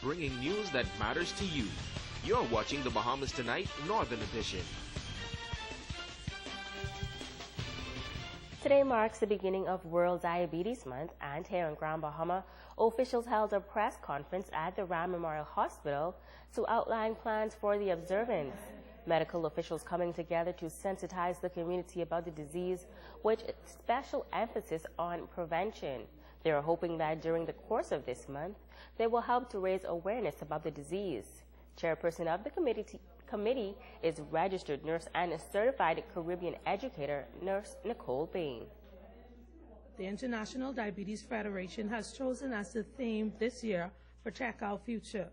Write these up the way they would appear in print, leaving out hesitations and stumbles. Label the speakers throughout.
Speaker 1: bringing news that matters to you. You're watching the Bahamas Tonight Northern Edition.
Speaker 2: Today marks the beginning of World Diabetes Month, and here in Grand Bahama, officials held a press conference at the Ram Memorial Hospital to outline plans for the observance. Medical officials coming together to sensitize the community about the disease, with special emphasis on prevention. They are hoping that during the course of this month, they will help to raise awareness about the disease. Chairperson of the committee is registered nurse and a certified Caribbean educator, Nurse Nicole Bain.
Speaker 3: The International Diabetes Federation has chosen as the theme this year, Protect Our Future.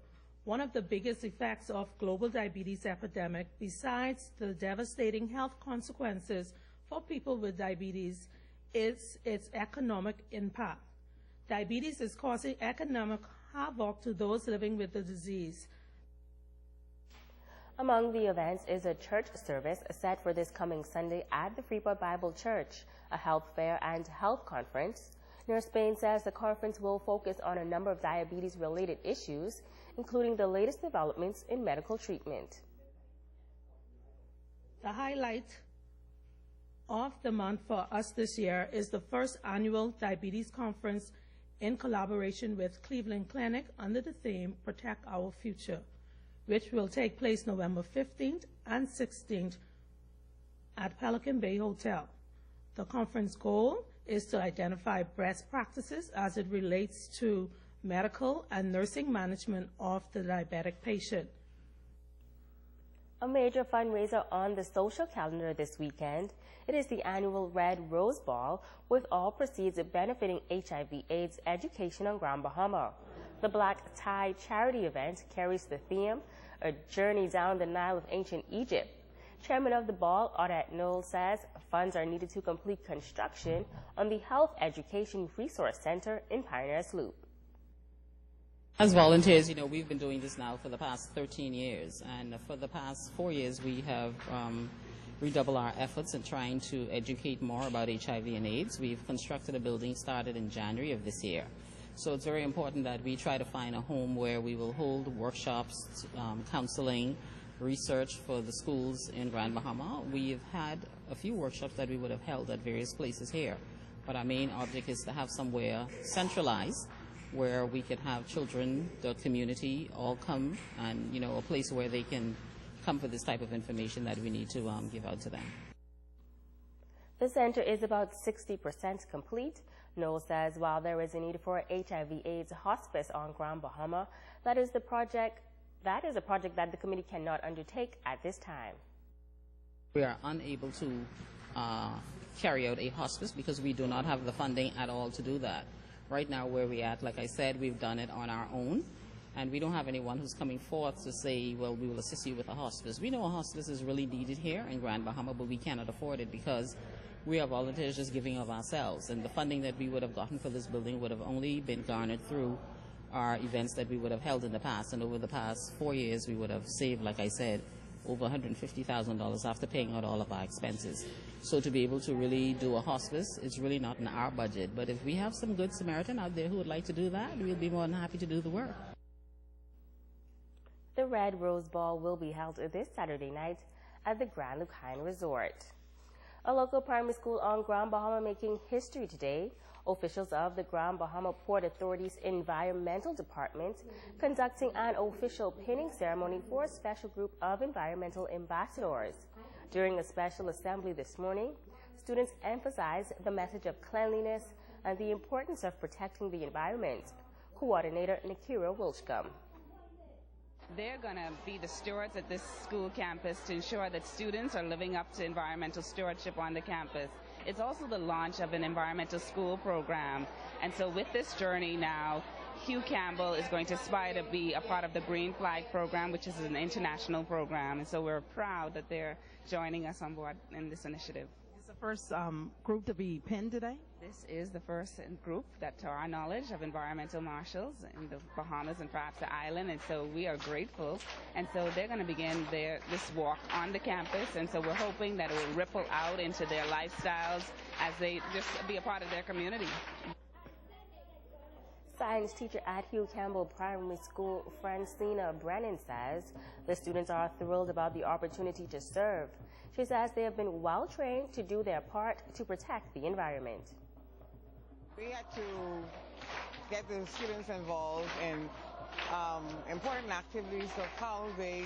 Speaker 3: One of the biggest effects of global diabetes epidemic, besides the devastating health consequences for people with diabetes, is its economic impact. Diabetes is causing economic havoc to those living with the disease.
Speaker 2: Among the events is a church service set for this coming Sunday at the Freeport Bible Church, a health fair and health conference. Nurse Bain says the conference will focus on a number of diabetes-related issues, including the latest developments in medical treatment.
Speaker 3: The highlight of the month for us this year is the first annual diabetes conference in collaboration with Cleveland Clinic under the theme Protect Our Future, which will take place November 15th and 16th at Pelican Bay Hotel. The conference goal is to identify best practices as it relates to medical and nursing management of the diabetic patient.
Speaker 2: A major fundraiser on the social calendar this weekend. It is the annual Red Rose Ball, with all proceeds benefiting HIV/AIDS education on Grand Bahama. The Black Tie charity event carries the theme, A Journey Down the Nile of Ancient Egypt. Chairman of the ball, Audette Knoll, says funds are needed to complete construction on the Health Education Resource Center in Pioneers Loop.
Speaker 4: As volunteers, we've been doing this now for the past 13 years, and for the past 4 years we have redoubled our efforts in trying to educate more about HIV and AIDS. We've constructed a building started in January of this year. So it's very important that we try to find a home where we will hold workshops, counseling, research for the schools in Grand Bahama. We've had a few workshops that we would have held at various places here, but our main object is to have somewhere centralized where we could have children, the community, all come, and a place where they can come for this type of information that we need to give out to them.
Speaker 2: The center is about 60% complete. Noel says while there is a need for HIV/AIDS hospice on Grand Bahama, that is a project that the committee cannot undertake at this time.
Speaker 4: We are unable to carry out a hospice because we do not have the funding at all to do that. Right now where we're at, like I said, we've done it on our own, and we don't have anyone who's coming forth to say, well, we will assist you with a hospice. We know a hospice is really needed here in Grand Bahama, but we cannot afford it because we are volunteers just giving of ourselves, and the funding that we would have gotten for this building would have only been garnered through our events that we would have held in the past, and over the past 4 years we would have saved, like I said, over $150,000 after paying out all of our expenses. So to be able to really do a hospice, it's really not in our budget, but if we have some good Samaritan out there who would like to do that, we'll be more than happy to do the work.
Speaker 2: The Red Rose Ball will be held this Saturday night at the Grand Lucine Resort. A local primary school on Grand Bahama making history today. Officials of the Grand Bahama Port Authority's Environmental Department conducting an official pinning ceremony for a special group of environmental ambassadors. During a special assembly this morning, students emphasized the message of cleanliness and the importance of protecting the environment. Coordinator Nikira Wilchcomb.
Speaker 5: They're going to be the stewards at this school campus to ensure that students are living up to environmental stewardship on the campus. It's also the launch of an environmental school program. And so with this journey now, Hugh Campbell is going to aspire to be a part of the Green Flag program, which is an international program. And so we're proud that they're joining us on board in this initiative.
Speaker 6: It's the first group to be pinned today?
Speaker 5: This is the first group that, to our knowledge, of environmental marshals in the Bahamas and perhaps the island, and so we are grateful. And so they're going to begin this walk on the campus, and so we're hoping that it will ripple out into their lifestyles as they just be a part of their community.
Speaker 2: Science teacher at Hugh Campbell Primary School, Francina Brennan, says the students are thrilled about the opportunity to serve. She says they have been well trained to do their part to protect the environment.
Speaker 7: We had to get the students involved in important activities of how they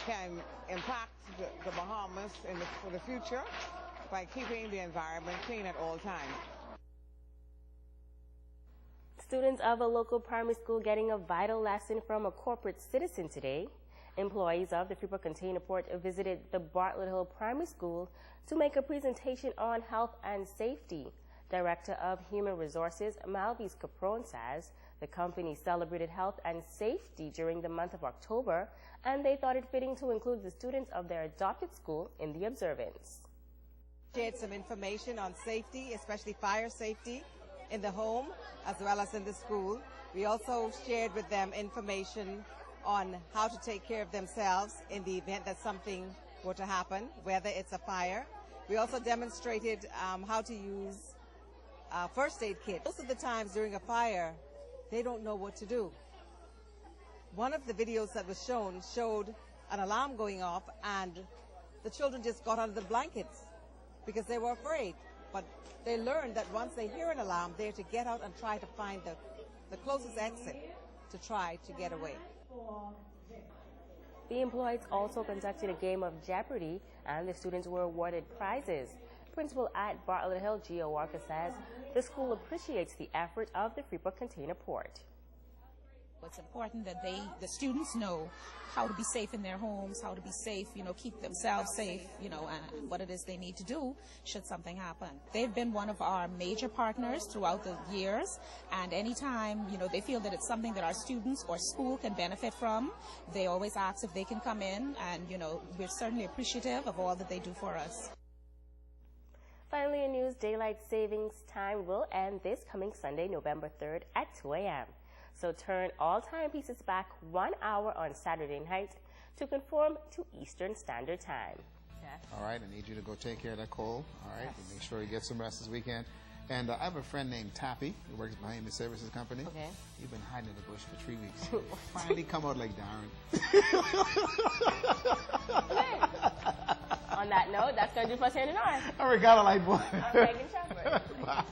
Speaker 7: can impact the Bahamas for the future by keeping the environment clean at all times.
Speaker 2: Students of a local primary school getting a vital lesson from a corporate citizen today. Employees of the Freeport Container Port visited the Bartlett Hill Primary School to make a presentation on health and safety. Director of Human Resources, Malvis Caprone, says the company celebrated health and safety during the month of October, and they thought it fitting to include the students of their adopted school in the observance.
Speaker 8: Shared some information on safety, especially fire safety in the home as well as in the school. We also shared with them information on how to take care of themselves in the event that something were to happen, whether it's a fire. We also demonstrated how to use first aid kit. Most of the times during a fire, they don't know what to do. One of the videos that was shown showed an alarm going off, and the children just got out of the blankets because they were afraid. But they learned that once they hear an alarm, they're to get out and try to find the closest exit to try to get away.
Speaker 2: The employees also conducted a game of Jeopardy, and the students were awarded prizes. Principal at Bartlett Hill, Gio Walker, says the school appreciates the effort of the Freeport Container Port.
Speaker 9: It's important that the students know how to be safe in their homes, how to be safe, keep themselves safe, and what it is they need to do should something happen. They've been one of our major partners throughout the years, and anytime, they feel that it's something that our students or school can benefit from, they always ask if they can come in, and, we're certainly appreciative of all that they do for us.
Speaker 2: Finally, in news, daylight savings time will end this coming Sunday, November 3rd at 2 a.m. So turn all timepieces back 1 hour on Saturday night to conform to Eastern Standard Time.
Speaker 10: All right, I need you to go take care of that coal. All right, and make sure you get some rest this weekend. And I have a friend named Tappy who works behind the services company.
Speaker 2: Okay.
Speaker 10: You've been hiding in the bush for 3 weeks. Finally come out like Darren.
Speaker 2: On that note, that's going to do for us here tonight.
Speaker 10: I forgot a light boy.
Speaker 2: I'm Megan Shepherd.
Speaker 10: Bye.